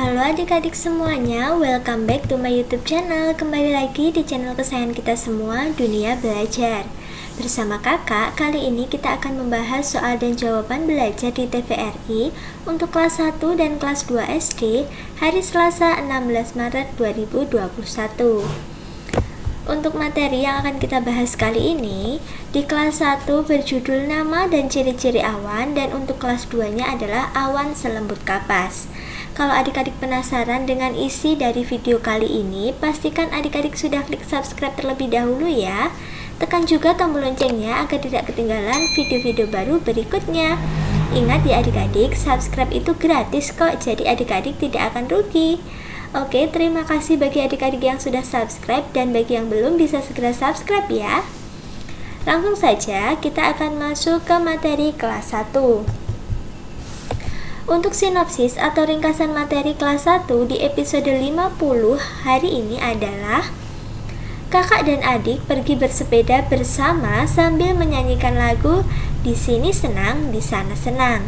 Halo adik-adik semuanya, welcome back to my YouTube channel. Kembali lagi di channel kesayangan kita semua, Dunia Belajar. Bersama kakak, kali ini kita akan membahas soal dan jawaban belajar di TVRI untuk kelas 1 dan kelas 2 SD hari Selasa 16 Maret 2021. Untuk materi yang akan kita bahas kali ini, di kelas 1 berjudul nama dan ciri-ciri awan, dan untuk kelas 2-nya adalah awan selembut kapas. Kalau adik-adik penasaran dengan isi dari video kali ini, pastikan adik-adik sudah klik subscribe terlebih dahulu ya. Tekan juga tombol loncengnya agar tidak ketinggalan video-video baru berikutnya. Ingat ya adik-adik, subscribe itu gratis kok, jadi adik-adik tidak akan rugi. Oke, terima kasih bagi adik-adik yang sudah subscribe, dan bagi yang belum bisa segera subscribe ya. Langsung saja kita akan masuk ke materi kelas 1. Untuk sinopsis atau ringkasan materi kelas 1 di episode 50 hari ini adalah: kakak dan adik pergi bersepeda bersama sambil menyanyikan lagu "Di sini senang, di sana senang".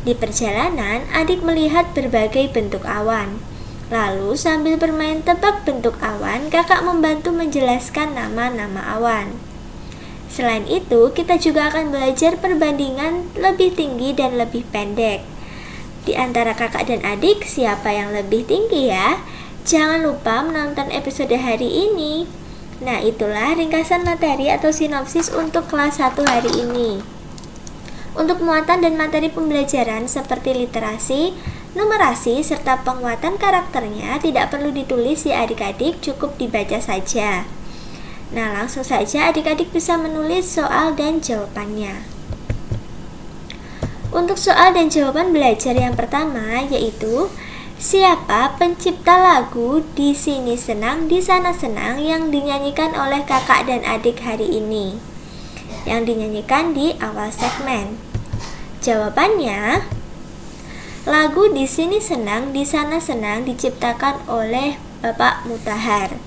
Di perjalanan, adik melihat berbagai bentuk awan. Lalu sambil bermain tebak bentuk awan, kakak membantu menjelaskan nama-nama awan. Selain itu, kita juga akan belajar perbandingan lebih tinggi dan lebih pendek. Di antara kakak dan adik, siapa yang lebih tinggi ya? Jangan lupa menonton episode hari ini. Nah, itulah ringkasan materi atau sinopsis untuk kelas 1 hari ini. Untuk muatan dan materi pembelajaran seperti literasi, numerasi, serta penguatan karakternya tidak perlu ditulis ya adik-adik, cukup dibaca saja. Nah, langsung saja adik-adik bisa menulis soal dan jawabannya. Untuk soal dan jawaban belajar yang pertama yaitu: siapa pencipta lagu "Di sini senang, di sana senang" yang dinyanyikan oleh kakak dan adik hari ini? Yang dinyanyikan di awal segmen. Jawabannya, lagu "Di sini senang, di sana senang" diciptakan oleh Bapak Mutahar.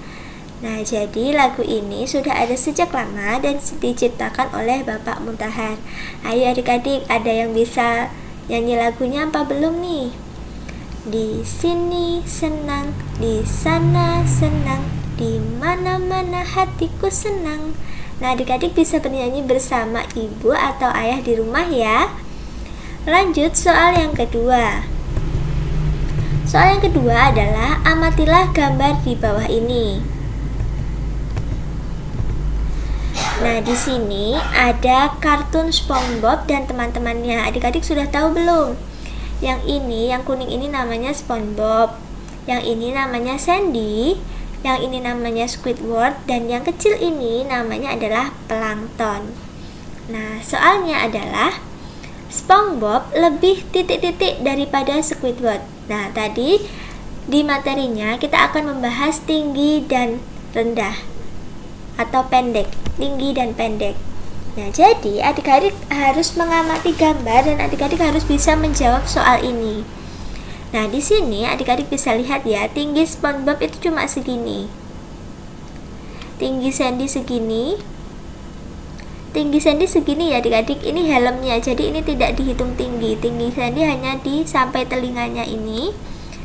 Nah, jadi lagu ini sudah ada sejak lama dan diciptakan oleh Bapak Mutahar. Ayo adik-adik, ada yang bisa nyanyi lagunya apa belum nih? Di sini senang, di sana senang, di mana-mana hatiku senang. Nah, adik-adik bisa bernyanyi bersama ibu atau ayah di rumah ya. Lanjut soal yang kedua. Soal yang kedua adalah: amatilah gambar di bawah ini. Nah, di sini ada kartun SpongeBob dan teman-temannya. Adik-adik sudah tahu belum? Yang ini, yang kuning ini namanya SpongeBob. Yang ini namanya Sandy. Yang ini namanya Squidward. Dan yang kecil ini namanya adalah Plankton. Nah, soalnya adalah: SpongeBob lebih titik-titik daripada Squidward. Nah, tadi di materinya kita akan membahas tinggi dan rendah atau pendek, tinggi dan pendek. Nah, jadi adik-adik harus mengamati gambar dan adik-adik harus bisa menjawab soal ini. Nah, di sini adik-adik bisa lihat ya, tinggi SpongeBob itu cuma segini. Tinggi Sandy segini. Tinggi Sandy segini ya adik-adik, ini helmnya, jadi ini tidak dihitung tinggi. Tinggi Sandy hanya di sampai telinganya ini.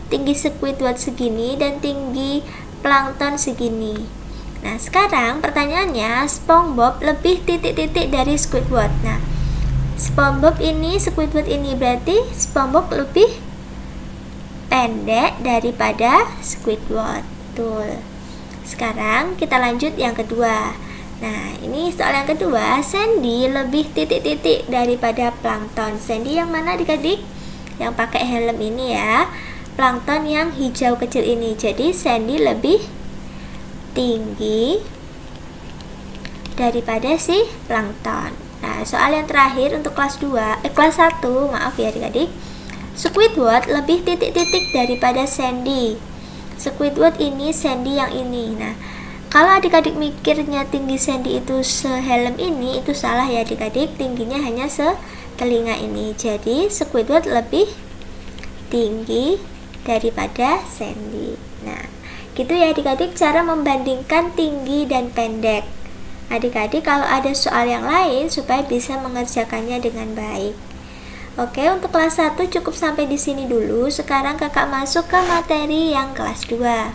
Tinggi Squidward segini dan tinggi Plankton segini. Nah, sekarang pertanyaannya, SpongeBob lebih titik-titik dari Squidward. Nah, SpongeBob ini, Squidward ini, berarti SpongeBob lebih pendek daripada Squidward. Betul. Sekarang kita lanjut yang kedua. Nah, ini soal yang kedua, Sandy lebih titik-titik daripada Plankton. Sandy yang mana adik-adik? Yang pakai helm ini ya. Plankton yang hijau kecil ini. Jadi Sandy lebih tinggi daripada si Plankton. Nah, soal yang terakhir untuk kelas 1, maaf ya adik-adik. Squidward lebih titik-titik daripada Sandy. Squidward ini, Sandy yang ini. Nah, kalau adik-adik mikirnya tinggi Sandy itu sehelm ini, itu salah ya adik-adik. Tingginya hanya setelinga ini. Jadi Squidward lebih tinggi daripada Sandy. Nah, gitu ya adik-adik cara membandingkan tinggi dan pendek. Adik-adik kalau ada soal yang lain supaya bisa mengerjakannya dengan baik. Oke, untuk kelas 1 cukup sampai di sini dulu. Sekarang kakak masuk ke materi yang kelas 2.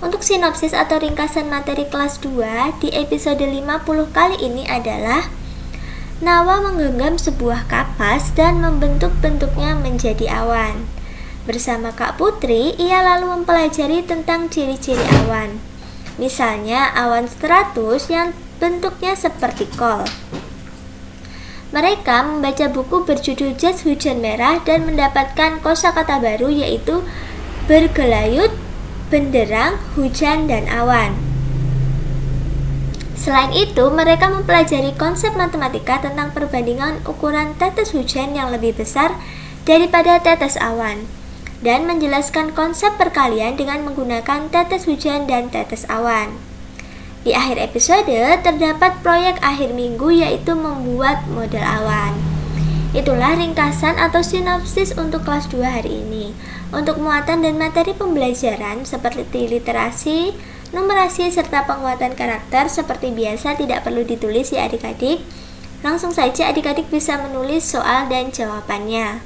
Untuk sinopsis atau ringkasan materi kelas 2 di episode 50 kali ini adalah Nawa menggenggam sebuah kapas dan membentuk-bentuknya menjadi awan. Bersama Kak Putri, ia lalu mempelajari tentang ciri-ciri awan. Misalnya awan stratus yang bentuknya seperti kol. Mereka membaca buku berjudul Jas Hujan Merah dan mendapatkan kosakata baru yaitu bergelayut, benderang, hujan, dan awan. Selain itu, mereka mempelajari konsep matematika tentang perbandingan ukuran tetes hujan yang lebih besar daripada tetes awan dan menjelaskan konsep perkalian dengan menggunakan tetes hujan dan tetes awan. Di akhir episode, terdapat proyek akhir minggu yaitu membuat model awan. Itulah ringkasan atau sinopsis untuk kelas 2 hari ini. Untuk muatan dan materi pembelajaran seperti literasi, numerasi, serta penguatan karakter seperti biasa tidak perlu ditulis ya adik-adik. Langsung saja adik-adik bisa menulis soal dan jawabannya.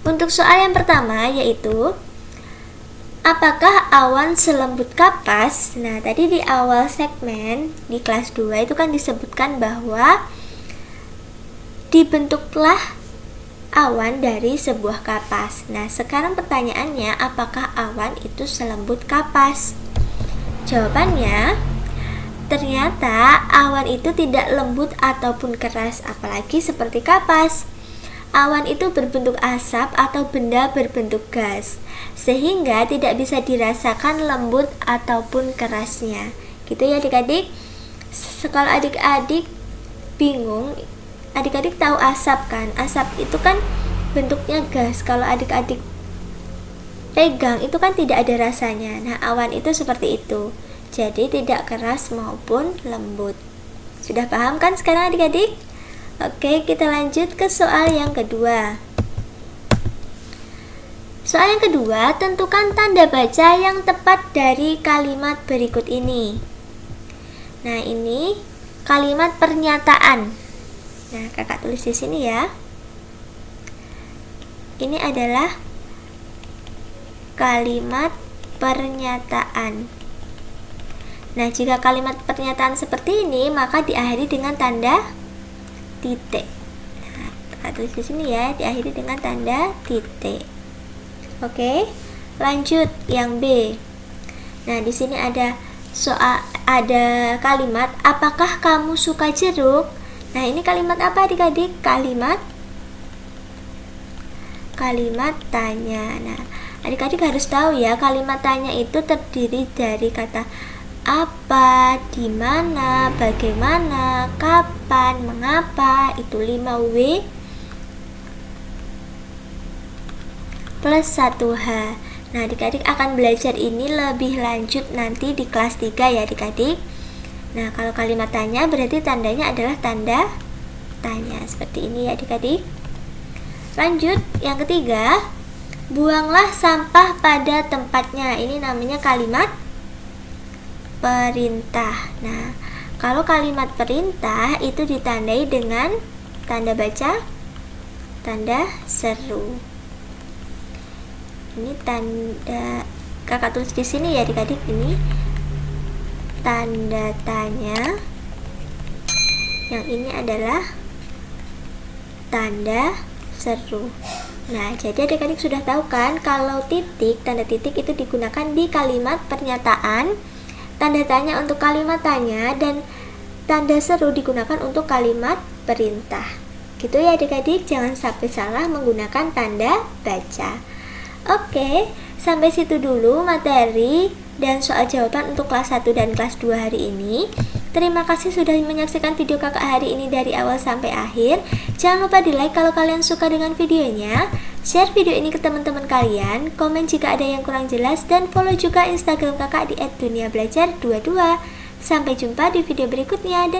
Untuk soal yang pertama yaitu apakah awan selembut kapas? Nah, tadi di awal segmen di kelas 2 itu kan disebutkan bahwa dibentuklah awan dari sebuah kapas. Nah, sekarang pertanyaannya, apakah awan itu selembut kapas? Jawabannya, ternyata awan itu tidak lembut ataupun keras, apalagi seperti kapas. Awan itu berbentuk asap atau benda berbentuk gas, sehingga tidak bisa dirasakan lembut ataupun kerasnya. Gitu ya adik-adik. Kalau adik-adik bingung, adik-adik tahu asap kan? Asap itu kan bentuknya gas. Kalau adik-adik pegang itu kan tidak ada rasanya. Nah, awan itu seperti itu. Jadi tidak keras maupun lembut. Sudah paham kan sekarang adik-adik? Oke, kita lanjut ke soal yang kedua. Soal yang kedua, tentukan tanda baca yang tepat dari kalimat berikut ini. Nah, ini kalimat pernyataan. Nah, kakak tulis di sini ya. Ini adalah kalimat pernyataan. Nah, jika kalimat pernyataan seperti ini, maka diakhiri dengan tanda titik. Nah, kakak tulis di sini ya, diakhiri dengan tanda titik. Oke, lanjut yang B. Nah, di sini ada kalimat apakah kamu suka jeruk? Nah, ini kalimat apa adik-adik? Kalimat tanya. Nah, adik-adik harus tahu ya, kalimat tanya itu terdiri dari kata apa, di mana, bagaimana, kapan, mengapa. Itu 5W plus 1H. Nah, adik-adik akan belajar ini lebih lanjut nanti di kelas 3 ya adik-adik. Nah, kalau kalimat tanya berarti tandanya adalah tanda tanya. Seperti ini ya adik-adik. Lanjut, yang ketiga, buanglah sampah pada tempatnya. Ini namanya kalimat perintah. Nah, kalau kalimat perintah itu ditandai dengan tanda baca, tanda seru. Ini tanda kakak tulis di sini ya adik-adik, ini tanda tanya. Yang ini adalah tanda seru. Nah, jadi adik-adik sudah tahu kan kalau titik, tanda titik itu digunakan di kalimat pernyataan, tanda tanya untuk kalimat tanya, dan tanda seru digunakan untuk kalimat perintah. Gitu ya adik-adik, jangan sampai salah menggunakan tanda baca. Oke, sampai situ dulu materi dan soal jawaban untuk kelas 1 dan kelas 2 hari ini. Terima kasih sudah menyaksikan video kakak hari ini dari awal sampai akhir. Jangan lupa di like kalau kalian suka dengan videonya, share video ini ke teman-teman kalian, komen jika ada yang kurang jelas, dan follow juga Instagram kakak di @duniabelajar22. Sampai jumpa di video berikutnya.